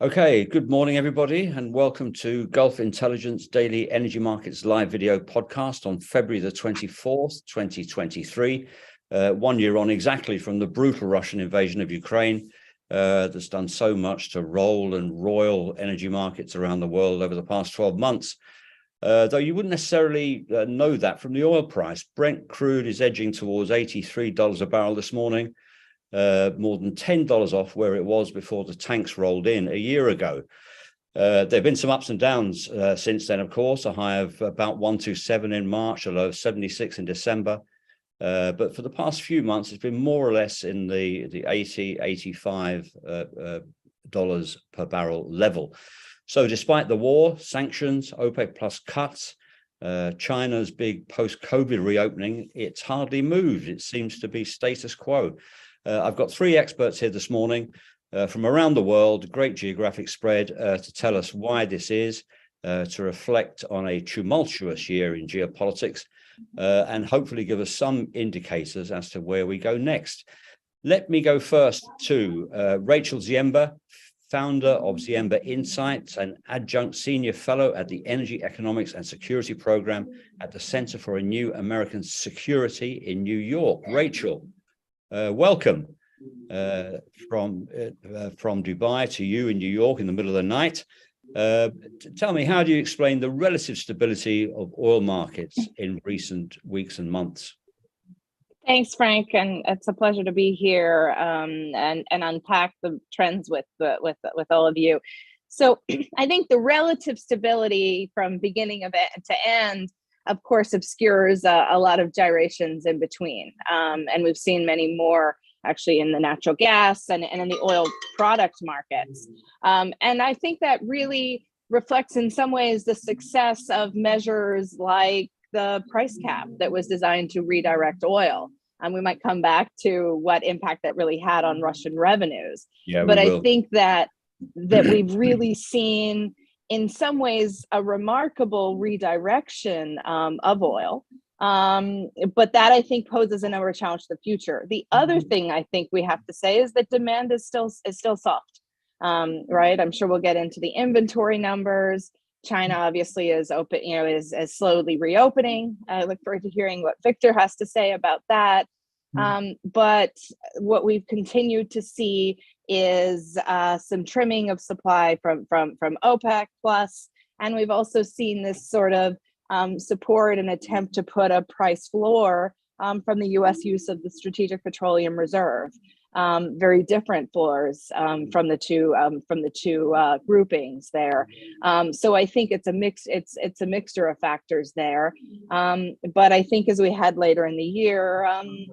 Okay, good morning, everybody, and welcome to Gulf Intelligence Daily Energy Markets live video podcast on February the 24th, 2023, 1 year on exactly from the brutal Russian invasion of Ukraine that's done so much to roll and roil energy markets around the world over the past 12 months. Though you wouldn't necessarily know that from the oil price. Brent crude is edging towards $83 a barrel this morning. More than $10 off where it was before the tanks rolled in a year ago. There have been some ups and downs since then, of course, a high of about 127 in March, a low of 76 in December. But for the past few months, it's been more or less in the 80, $85 per barrel level. So despite the war, sanctions, OPEC plus cuts, China's big post-COVID reopening, it's hardly moved. It seems to be status quo. I've got three experts here this morning from around the world, great geographic spread, to tell us why this is, to reflect on a tumultuous year in geopolitics, and hopefully give us some indicators as to where we go next. Let me go first to Rachel Ziemba, founder of Ziemba Insights and adjunct senior fellow at the Energy Economics and Security Program at the Center for a New American Security in New York. Rachel, welcome from Dubai to you in New York in the middle of the night. Tell me, how do you explain the relative stability of oil markets in recent weeks and months? Thanks, Frank, and it's a pleasure to be here and unpack the trends with all of you. So I think the relative stability from beginning of it to end, of course, obscures a lot of gyrations in between. And we've seen many more actually in the natural gas and in the oil product markets. And I think that really reflects in some ways the success of measures like the price cap that was designed to redirect oil. And we might come back to what impact that really had on Russian revenues. Yeah, but I think that we've really seen in some ways a remarkable redirection of oil. But that I think poses a number of challenges to the future. The other thing I think we have to say is that demand is still soft, right? I'm sure we'll get into the inventory numbers. China obviously is open, is slowly reopening. I look forward to hearing what Victor has to say about that. But what we've continued to see is some trimming of supply from OPEC plus, and we've also seen this sort of support and attempt to put a price floor from the U.S. use of the Strategic Petroleum Reserve. Very different floors from the two groupings there. So I think it's a mixture of factors there. But I think as we head later in the year,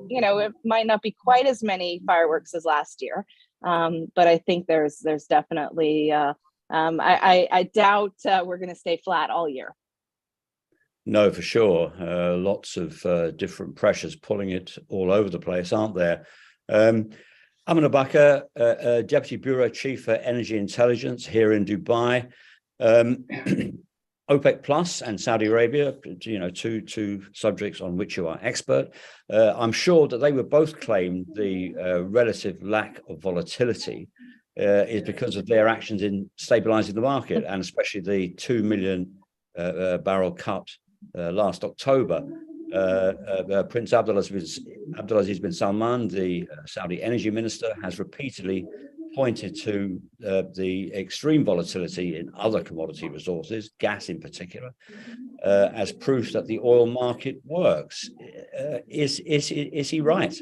it might not be quite as many fireworks as last year. But I think there's definitely I doubt we're going to stay flat all year. No, for sure. Lots of different pressures pulling it all over the place, aren't there? Amin Abbakr, Deputy Bureau Chief for Energy Intelligence here in Dubai. OPEC Plus and Saudi Arabia, two subjects on which you are expert. I'm sure that they would both claim the relative lack of volatility is because of their actions in stabilizing the market, and especially the 2 million barrel cut last October. Prince Abdulaziz bin Salman, the Saudi energy minister, has repeatedly pointed to the extreme volatility in other commodity resources, gas in particular, as proof that the oil market works. Is he right?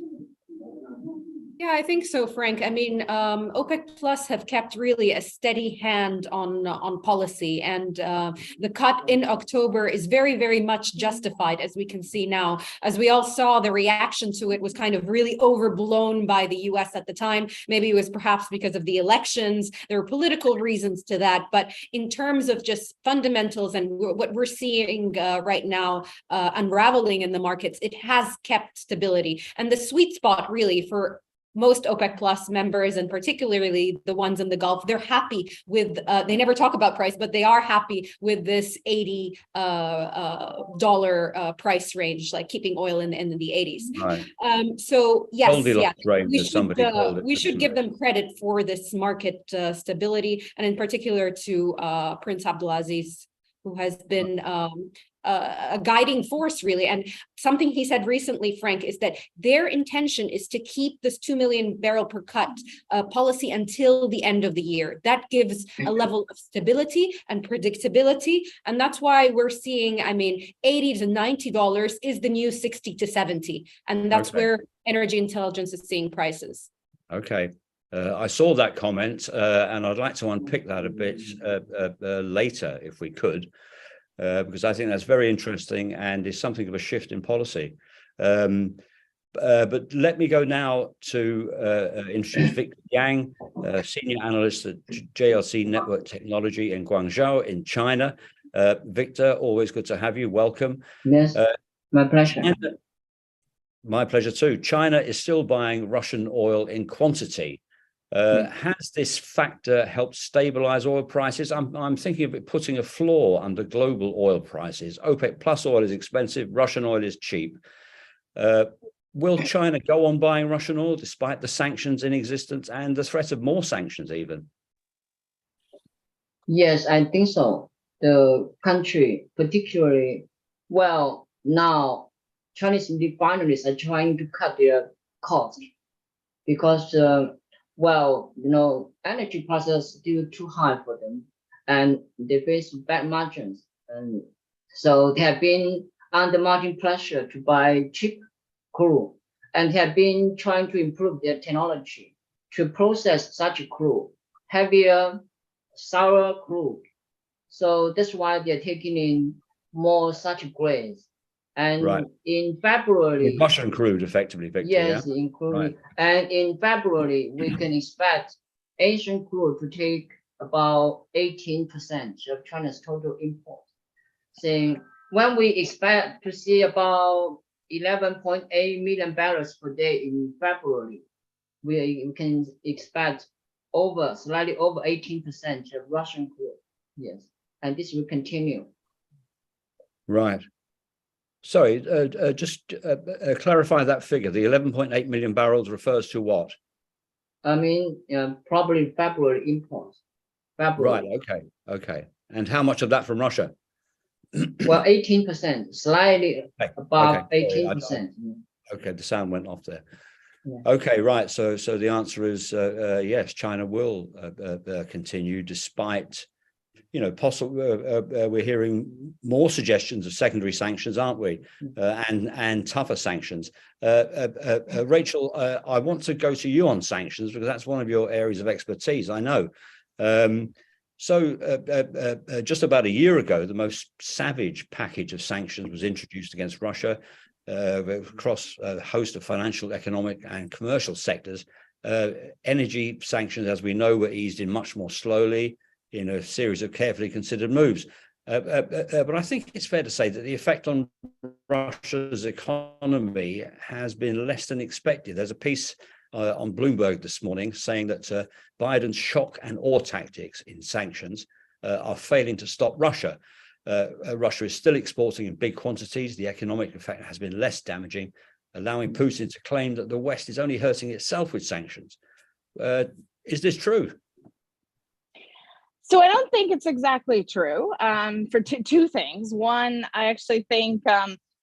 Yeah, I think so, Frank. I mean, OPEC Plus have kept really a steady hand on policy, and the cut in October is very, very much justified, as we can see now. As we all saw, the reaction to it was kind of really overblown by the U.S. at the time. Maybe it was perhaps because of the elections. There were political reasons to that. But in terms of just fundamentals and what we're seeing right now unraveling in the markets, it has kept stability. And the sweet spot really for most OPEC Plus members, and particularly the ones in the Gulf, they're happy with, they never talk about price, but they are happy with this $80 price range, like keeping oil in the 80s. Right. So yes, Goldilocks range, as somebody called it. we should give them credit for this market stability, and in particular to Prince Abdulaziz, who has been a guiding force, really. And something he said recently, Frank, is that their intention is to keep this 2 million barrel per cut policy until the end of the year. That gives a level of stability and predictability. And that's why we're seeing, I mean, $80 to $90 is the new 60 to 70. And that's where Energy Intelligence is seeing prices. Okay. I saw that comment, and I'd like to unpick that a bit later, if we could, because I think that's very interesting and is something of a shift in policy. But let me go now to introduce Victor Yang, Senior Analyst at JLC Network Technology in Guangzhou in China. Victor, always good to have you. Welcome. Yes, my pleasure. My pleasure too. China is still buying Russian oil in quantity. Has this factor helped stabilize oil prices? I'm thinking of it putting a floor under global oil prices. OPEC plus oil is expensive, Russian oil is cheap. Will China go on buying Russian oil despite the sanctions in existence and the threat of more sanctions even? Yes, I think so. The country, particularly, well, now Chinese refineries are trying to cut their costs because well, you know, energy prices are still too high for them, and they face bad margins, and so they have been under margin pressure to buy cheap crude, and they have been trying to improve their technology to process such crude, heavier, sour crude. So that's why they're taking in more such grades. And in February, Russian crude, effectively, Victor. Yes, including. And in February, we can expect Asian crude to take about 18% of China's total import. Saying when we expect to see about 11.8 million barrels per day in February, we can expect slightly over 18% of Russian crude. Yes, and this will continue. Right. Sorry, just clarify that figure. The 11.8 million barrels refers to what? I mean, probably February imports. Right, okay. And how much of that from Russia? Well, 18%, slightly above 18%. Okay, the sound went off there. Yeah. Okay, right. So the answer is yes, China will continue despite, you know, we're hearing more suggestions of secondary sanctions, aren't we? And tougher sanctions. Rachel, I want to go to you on sanctions because that's one of your areas of expertise, I know. Just about a year ago, the most savage package of sanctions was introduced against Russia across a host of financial, economic, and commercial sectors. Energy sanctions, as we know, were eased in much more slowly in a series of carefully considered moves. But I think it's fair to say that the effect on Russia's economy has been less than expected. There's a piece on Bloomberg this morning saying that Biden's shock and awe tactics in sanctions are failing to stop Russia. Russia is still exporting in big quantities. The economic effect has been less damaging, allowing Putin to claim that the West is only hurting itself with sanctions. Is this true? So I don't think it's exactly true for two things. One, I actually think,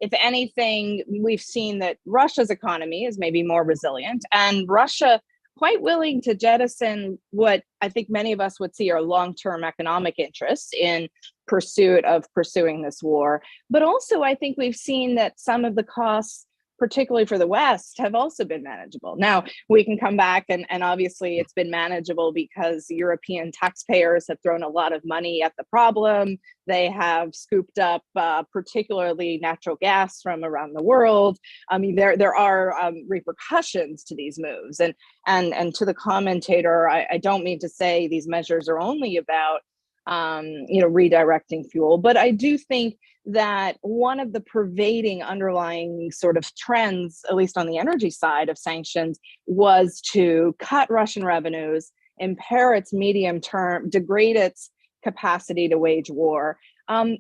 if anything, we've seen that Russia's economy is maybe more resilient, and Russia quite willing to jettison what I think many of us would see are long-term economic interests in pursuing this war. But also, I think we've seen that some of the costs, particularly for the West, have also been manageable. Now, we can come back and obviously it's been manageable because European taxpayers have thrown a lot of money at the problem. They have scooped up particularly natural gas from around the world. I mean, there are repercussions to these moves. And to the commentator, I don't mean to say these measures are only about redirecting fuel. But I do think that one of the pervading underlying sort of trends, at least on the energy side of sanctions, was to cut Russian revenues, impair its medium term, degrade its capacity to wage war,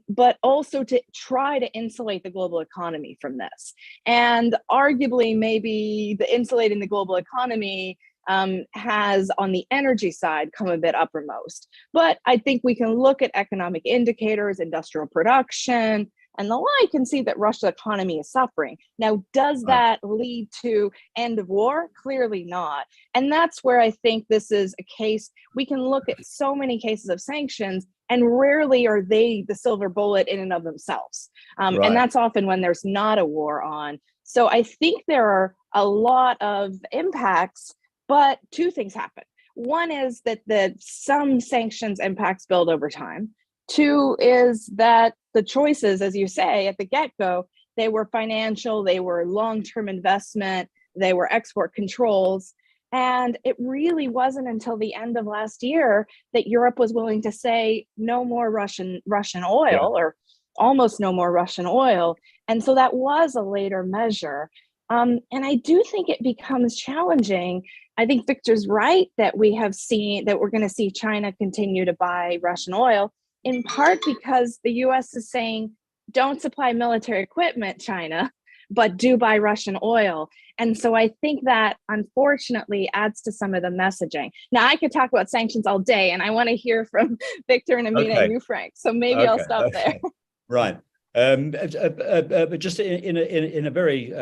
but also to try to insulate the global economy from this. And arguably, maybe the insulating the global economy has on the energy side come a bit uppermost. But I think we can look at economic indicators, industrial production, and the like, and see that Russia's economy is suffering. Now, does that lead to end of war? Clearly not. And that's where I think this is a case, we can look at so many cases of sanctions, and rarely are they the silver bullet in and of themselves. And that's often when there's not a war on. So I think there are a lot of impacts, but two things happen. One is that some sanctions impacts build over time. Two is that the choices, as you say, at the get-go, they were financial, they were long-term investment, they were export controls. And it really wasn't until the end of last year that Europe was willing to say no more Russian oil, or almost no more Russian oil. And so that was a later measure. And I do think it becomes challenging. I think Victor's right that we're going to see China continue to buy Russian oil, in part because the US is saying, don't supply military equipment, China, but do buy Russian oil. And so I think that unfortunately adds to some of the messaging. Now, I could talk about sanctions all day, and I want to hear from Victor and Amina and you, Frank. So maybe I'll stop there. Right. But just in a very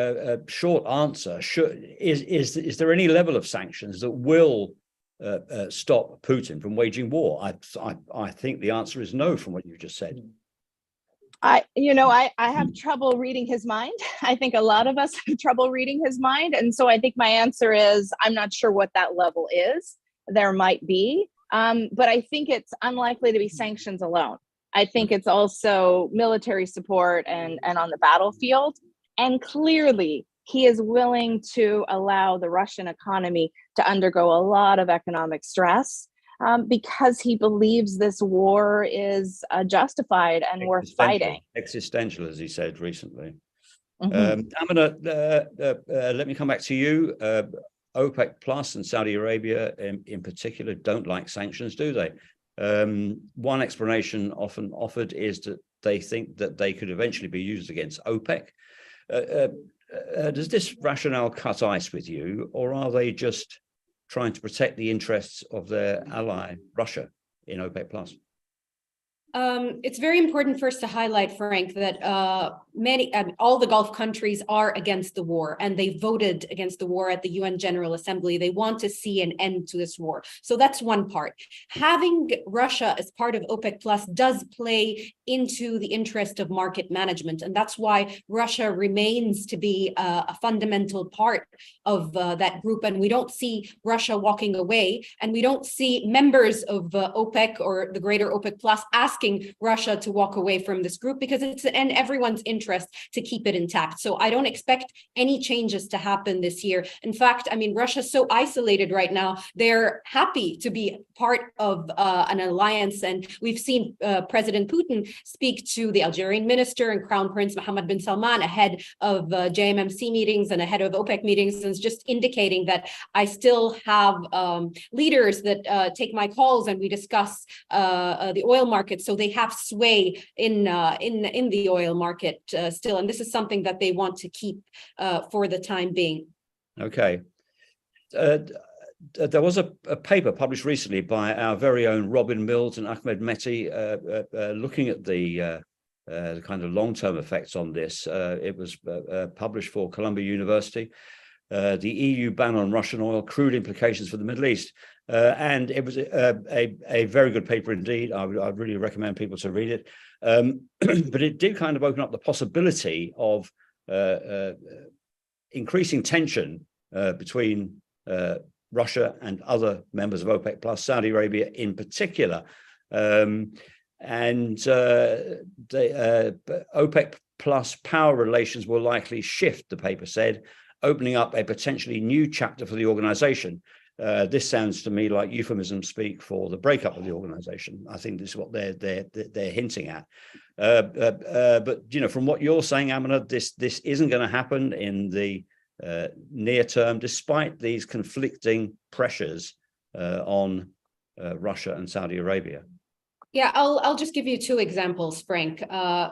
short answer, is there any level of sanctions that will stop Putin from waging war? I think the answer is no, from what you just said. I have trouble reading his mind. I think a lot of us have trouble reading his mind. And so I think my answer is, I'm not sure what that level is. There might be, but I think it's unlikely to be sanctions alone. I think it's also military support and on the battlefield. And clearly, he is willing to allow the Russian economy to undergo a lot of economic stress because he believes this war is justified and worth fighting. Existential, as he said recently. Mm-hmm. I'm going to let me come back to you. OPEC Plus and Saudi Arabia in particular don't like sanctions, do they? One explanation often offered is that they think that they could eventually be used against OPEC. Does this rationale cut ice with you, or are they just trying to protect the interests of their ally, Russia, in OPEC Plus? It's very important first to highlight, Frank, that all the Gulf countries are against the war, and they voted against the war at the UN General Assembly. They want to see an end to this war. So that's one part. Having Russia as part of OPEC Plus does play into the interest of market management. And that's why Russia remains to be a fundamental part of that group. And we don't see Russia walking away, and we don't see members of OPEC or the greater OPEC Plus asking Russia to walk away from this group, because it's in everyone's interest to keep it intact. So I don't expect any changes to happen this year. In fact, I mean, Russia's so isolated right now, they're happy to be part of an alliance. And we've seen President Putin speak to the Algerian minister and Crown Prince Mohammed bin Salman ahead of JMMC meetings and ahead of OPEC meetings, and just indicating that I still have leaders that take my calls and we discuss the oil market. So they have sway in the oil market still, and this is something that they want to keep for the time being. Okay. There was a paper published recently by our very own Robin Mills and Ahmed Mehdi looking at the kind of long-term effects on this. It was published for Columbia University. The EU ban on Russian oil, crude implications for the Middle East. And it was a very good paper indeed. I really recommend people to read it. But it did kind of open up the possibility of increasing tension between Russia and other members of OPEC Plus, Saudi Arabia in particular. And OPEC Plus power relations will likely shift, the paper said, opening up a potentially new chapter for the organization. this sounds to me like euphemism speak for the breakup of the organization. I think this is what they're hinting at. But from what you're saying, Amina, this isn't going to happen in the near term, despite these conflicting pressures on Russia and Saudi Arabia. Yeah, I'll just give you two examples, Frank.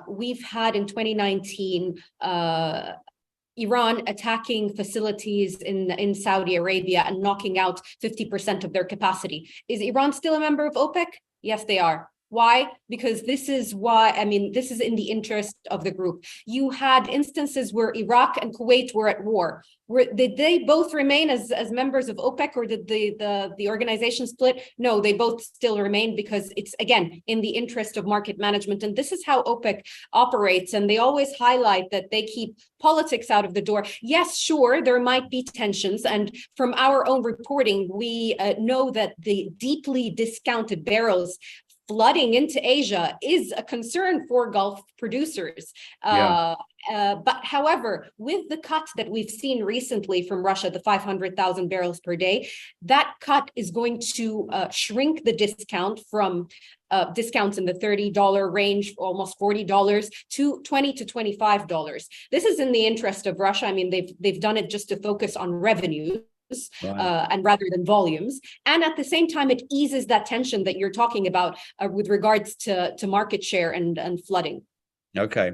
We've had in 2019 Iran attacking facilities in Saudi Arabia and knocking out 50% of their capacity. Is Iran still a member of OPEC? Yes, they are. Why? Because this is in the interest of the group. You had instances where Iraq and Kuwait were at war. Did they both remain as members of OPEC, or did the organization split? No, they both still remain, because it's, again, in the interest of market management. And this is how OPEC operates. And they always highlight that they keep politics out of the door. Yes, sure, there might be tensions. And from our own reporting, we know that the deeply discounted barrels flooding into Asia is a concern for Gulf producers. But however, with the cut that we've seen recently from Russia, the 500,000 barrels per day, that cut is going to shrink the discount from discounts in the $30 range, almost $40, to $20 to $25. This is in the interest of Russia. I mean, they've done it just to focus on revenue. Right. And rather than volumes. And at the same time, it eases that tension that you're talking about with regards to market share and flooding. Okay.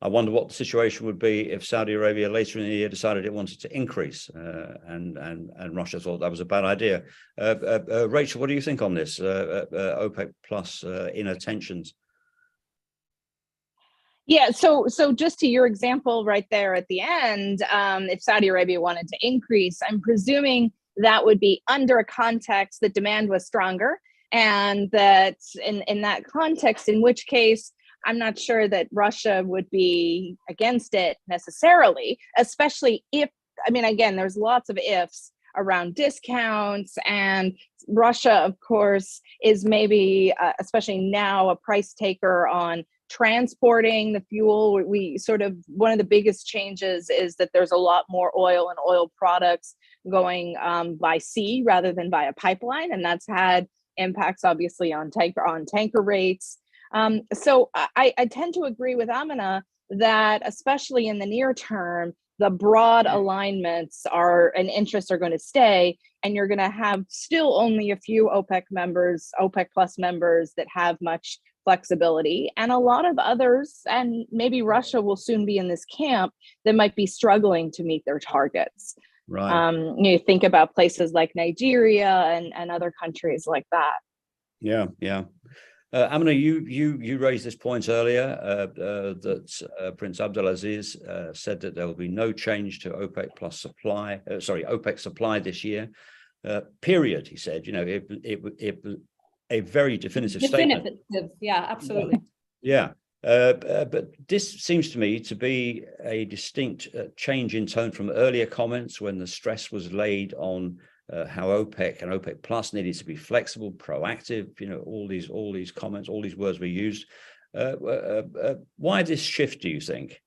I wonder what the situation would be if Saudi Arabia later in the year decided it wanted to increase and Russia thought that was a bad idea. Rachel, what do you think on this? OPEC plus inner tensions? Yeah, so just to your example right there at the end, if Saudi Arabia wanted to increase, I'm presuming that would be under a context that demand was stronger, and that in that context, in which case I'm not sure that Russia would be against it necessarily, especially if, I mean, again, there's lots of ifs around discounts, and Russia, of course, is maybe, especially now, a price taker on transporting the fuel. We sort of, one of the biggest changes is that there's a lot more oil and oil products going by sea rather than by a pipeline, and that's had impacts obviously on tanker rates. So I tend to agree with Amina that, especially in the near term, the broad alignments and interests are going to stay, and you're going to have still only a few OPEC plus members that have much flexibility, and a lot of others, and maybe Russia will soon be in this camp, that might be struggling to meet their targets. Right. You think about places like Nigeria and other countries like that. Yeah. Amina, you raised this point earlier that Prince Abdulaziz said that there will be no change to OPEC supply this year. Period. He said, it a very definitive statement. Yeah, absolutely. Yeah. But this seems to me to be a distinct change in tone from earlier comments when the stress was laid on how OPEC and OPEC Plus needed to be flexible, proactive, all these comments, all these words were used. Why this shift, do you think?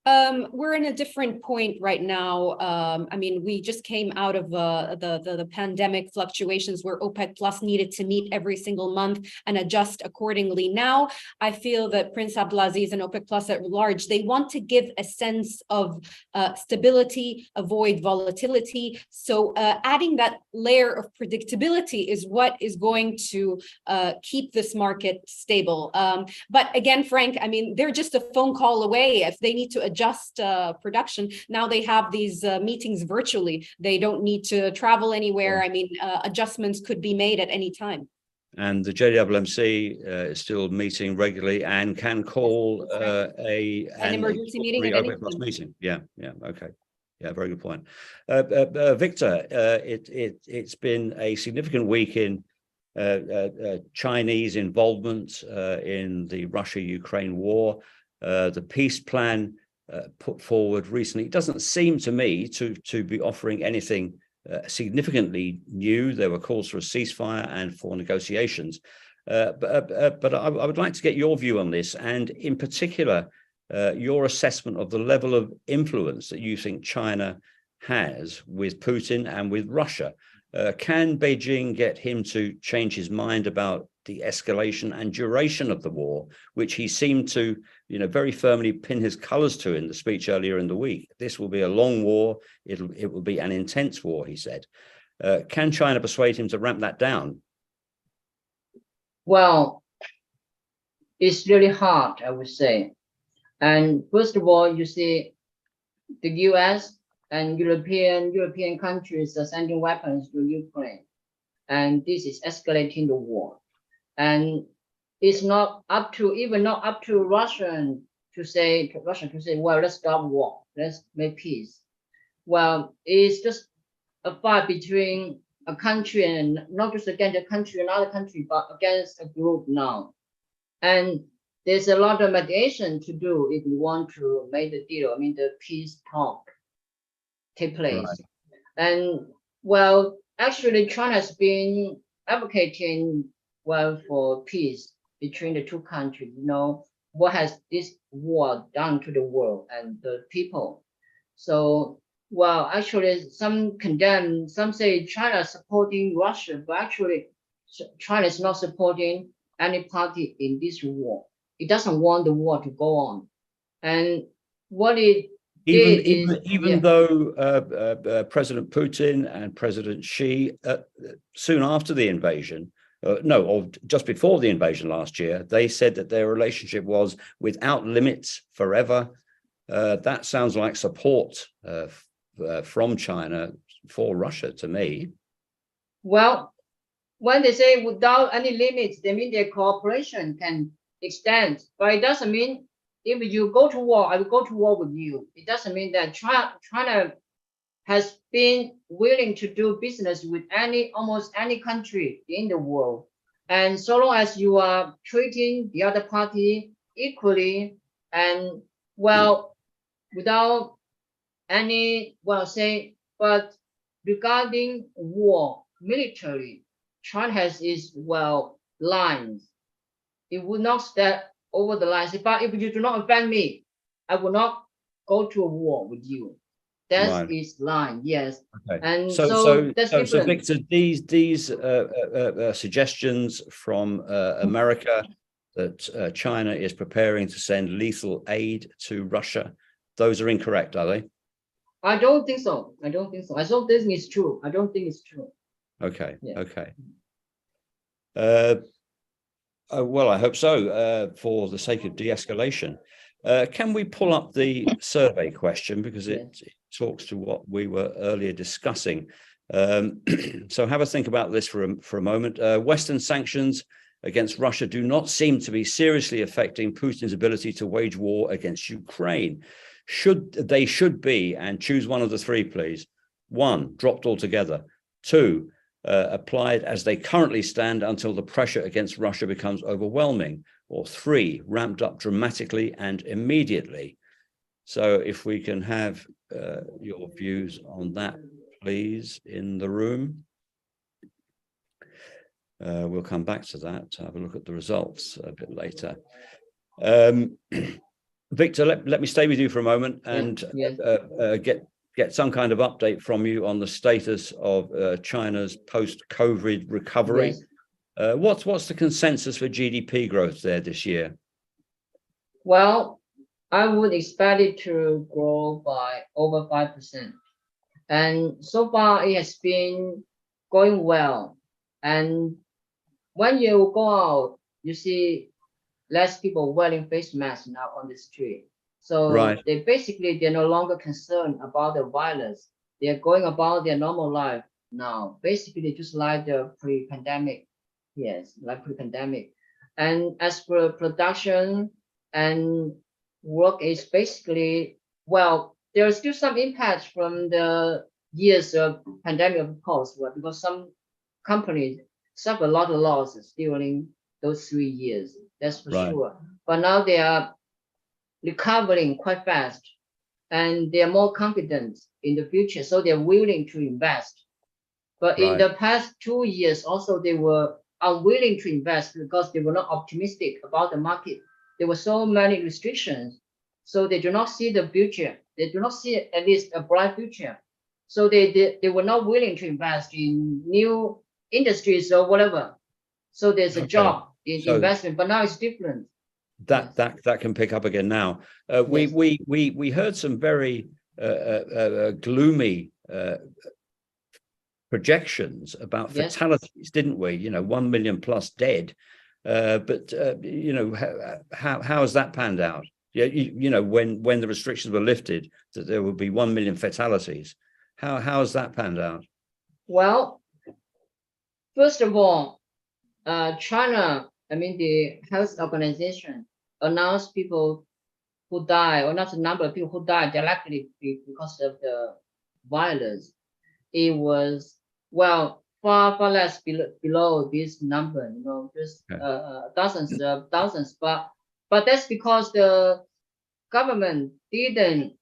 We're in a different point right now. I mean, we just came out of the pandemic fluctuations where OPEC Plus needed to meet every single month and adjust accordingly. Now, I feel that Prince Abdulaziz and OPEC Plus at large, they want to give a sense of stability, avoid volatility. So adding that layer of predictability is what is going to keep this market stable. But again, Frank, I mean, they're just a phone call away. If they need to adjust production, now they have these meetings virtually. They don't need to travel anywhere. I mean, adjustments could be made at any time. And the JWMC is still meeting regularly and can call an emergency meeting at any time. Meeting. Yeah. Okay. Yeah, very good point. Victor, it's been a significant week in Chinese involvement in the Russia-Ukraine war. The peace plan put forward recently, it doesn't seem to me to be offering anything significantly new. There were calls for a ceasefire and for negotiations, but I would like to get your view on this, and in particular your assessment of the level of influence that you think China has with Putin and with Russia. Can Beijing get him to change his mind about the escalation and duration of the war, which he seemed to, very firmly pin his colors to in the speech earlier in the week? This will be a long war. It will be an intense war, he said. Can China persuade him to ramp that down? Well, it's really hard, I would say. And first of all, you see, the US and European countries are sending weapons to Ukraine, and this is escalating the war. And it's not up to Russia to say, well, let's stop war, let's make peace. Well, it's just a fight between a country, and not just against a country, another country, but against a group now. And there's a lot of mediation to do if we want to make the deal. I mean, the peace talk take place. Right. And well, actually, China has been advocating for peace between the two countries. What has this war done to the world and the people? So, well, actually, some condemn, some say China supporting Russia, but actually, China is not supporting any party in this war. It doesn't want the war to go on. And what it even though President Putin and President Xi, soon after the invasion, or just before the invasion last year, they said that their relationship was without limits forever. That sounds like support from China for Russia to me. Well, when they say without any limits, they mean their cooperation can extend, but it doesn't mean if you go to war, I will go to war with you. It doesn't mean that China has been willing to do business with almost any country in the world. And so long as you are treating the other party equally and without any, but regarding war, military, China has its, lines. It would not step over the lines. But if you do not offend me, I will not go to a war with you. That's his line, yes. Okay. And so that's so different. Victor, these suggestions from America that China is preparing to send lethal aid to Russia, those are incorrect, are they? I don't think so. I don't think it's true. I don't think it's true. Okay. Yeah. Okay. Well, I hope so, for the sake of de-escalation. Can we pull up the survey question, because it talks to what we were earlier discussing. So have a think about this for a moment. Western sanctions against Russia do not seem to be seriously affecting Putin's ability to wage war against Ukraine. They should be, and choose one of the three, please. 1, dropped altogether. 2, applied as they currently stand until the pressure against Russia becomes overwhelming. Or 3, ramped up dramatically and immediately. So if we can have your views on that, please, in the room. We'll come back to that, to have a look at the results a bit later. Victor, let me stay with you for a moment and get some kind of update from you on the status of China's post-COVID recovery. Yes. What's the consensus for GDP growth there this year? Well, I would expect it to grow by over 5%. And so far it has been going well. And when you go out, you see less people wearing face masks now on the street. So they're no longer concerned about the virus. They're going about their normal life now, basically just like the pre-pandemic. Yes, like pre-pandemic. And as for production and work is basically, there are still some impacts from the years of pandemic, of course, because some companies suffer a lot of losses during those 3 years, that's for sure. But now they are recovering quite fast and they are more confident in the future, so they're willing to invest. But in the past 2 years also, they were unwilling to invest because they were not optimistic about the market. There were so many restrictions, so they do not see the future. They do not see at least a bright future. So they were not willing to invest in new industries or whatever. So there's a job in investment, but now it's different. That can pick up again now. We heard some very gloomy projections about fatalities, didn't we? You know, 1 million plus dead. But you know, how has that panned out? Yeah, you know, when the restrictions were lifted, that there would be 1 million fatalities. How has that panned out? Well, first of all, China, I mean, the health organization announced people who die, or not the number of people who died directly because of the virus. It was, well, far less below this number, you know, just thousands. But that's because the government didn't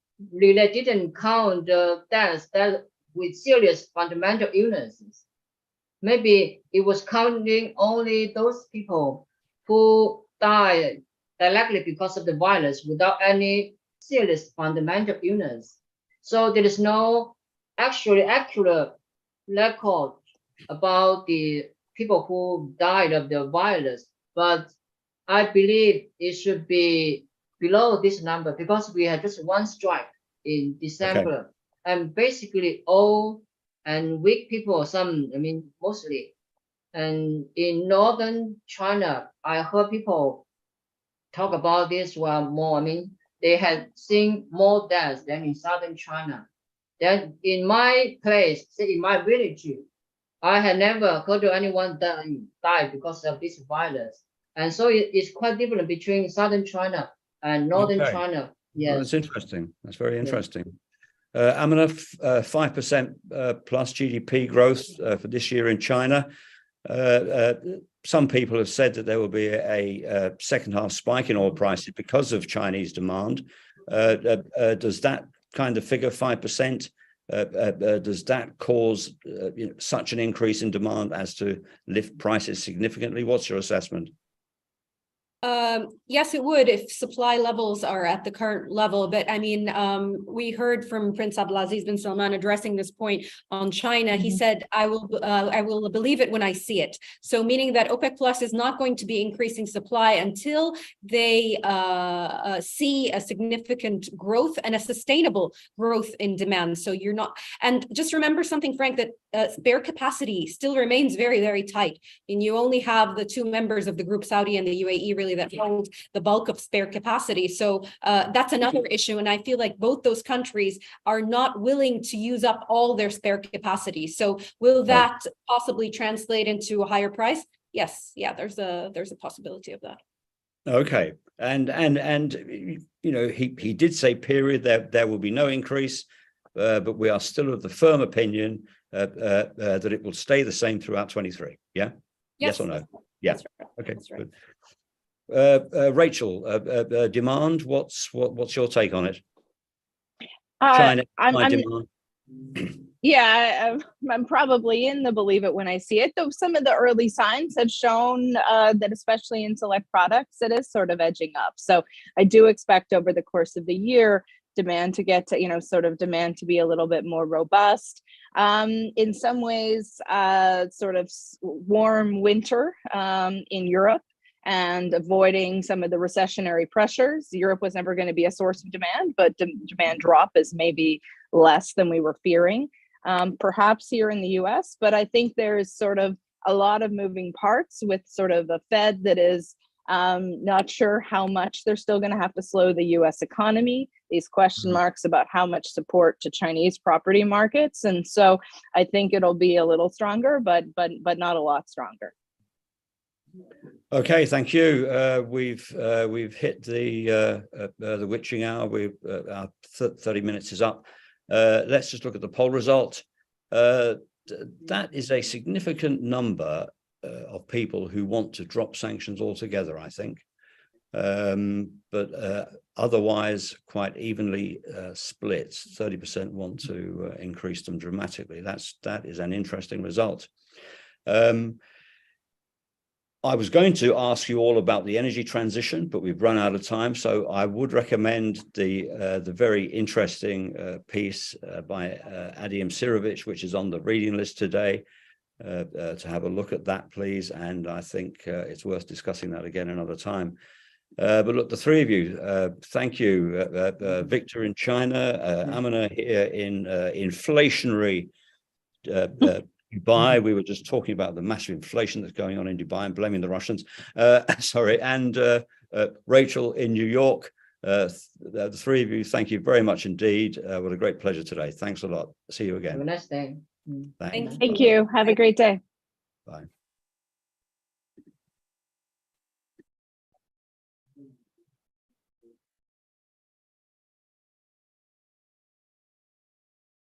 count the deaths that with serious fundamental illnesses. Maybe it was counting only those people who died directly because of the virus without any serious fundamental illness. So there is no actually accurate record about the people who died of the virus. But I believe it should be below this number because we had just one strike in December, and basically old and weak people, some, I mean, mostly. And in northern China, I heard people talk about this one more. I mean, they had seen more deaths than in southern China. Then in my place, say in my village, I had never heard of anyone die because of this virus. And so it's quite different between southern China and northern China. Yes. Well, that's interesting. That's very interesting. Amina, 5% plus GDP growth for this year in China. Some people have said that there will be a second half spike in oil prices because of Chinese demand. Does that kind of figure, 5%, does that cause such an increase in demand as to lift prices significantly? What's your assessment? Yes, it would if supply levels are at the current level. But I mean, we heard from Prince Abdulaziz bin Salman addressing this point on China. He said, I will believe it when I see it. So meaning that OPEC Plus is not going to be increasing supply until they see a significant growth and a sustainable growth in demand. So you're not, and just remember something, Frank, that spare capacity still remains very, very tight. And you only have the two members of the group, Saudi and the UAE, really that hold the bulk of spare capacity. So that's another issue. And I feel like both those countries are not willing to use up all their spare capacity. So will that possibly translate into a higher price? Yes. Yeah, there's a possibility of that. Okay. And you know, he did say period there will be no increase, but we are still of the firm opinion that it will stay the same throughout 23. Yeah. Yes or no? Yeah. Right. Okay. That's right. Good. Rachel, demand. What's your take on it? China demand. Yeah, I'm probably in the believe it when I see it, though some of the early signs have shown that especially in select products, it is sort of edging up. So I do expect over the course of the year, demand to get to, sort of demand to be a little bit more robust. In some ways, sort of warm winter in Europe and avoiding some of the recessionary pressures. Europe was never going to be a source of demand, but demand drop is maybe less than we were fearing, perhaps here in the US. But I think there's sort of a lot of moving parts with sort of a Fed that is not sure how much they're still going to have to slow the US economy, these question marks about how much support to Chinese property markets. And so I think it'll be a little stronger, but not a lot stronger. Okay, thank you. We've hit the witching hour. Our 30 minutes is up. Let's just look at the poll result. That is a significant number of people who want to drop sanctions altogether, I think, but otherwise quite evenly split. 30% want to increase them dramatically. That is an interesting result. I was going to ask you all about the energy transition, but we've run out of time. So I would recommend the very interesting piece by Adim Sirovich, which is on the reading list today, to have a look at that, please. And I think it's worth discussing that again another time. But look, the three of you, thank you. Victor in China, Amina here in inflationary Dubai. We were just talking about the massive inflation that's going on in Dubai and blaming the Russians. Sorry, and Rachel in New York. The three of you, thank you very much indeed. What a great pleasure today. Thanks a lot. See you again. Have a nice day. Thanks. Thank you. Have a great day. Bye.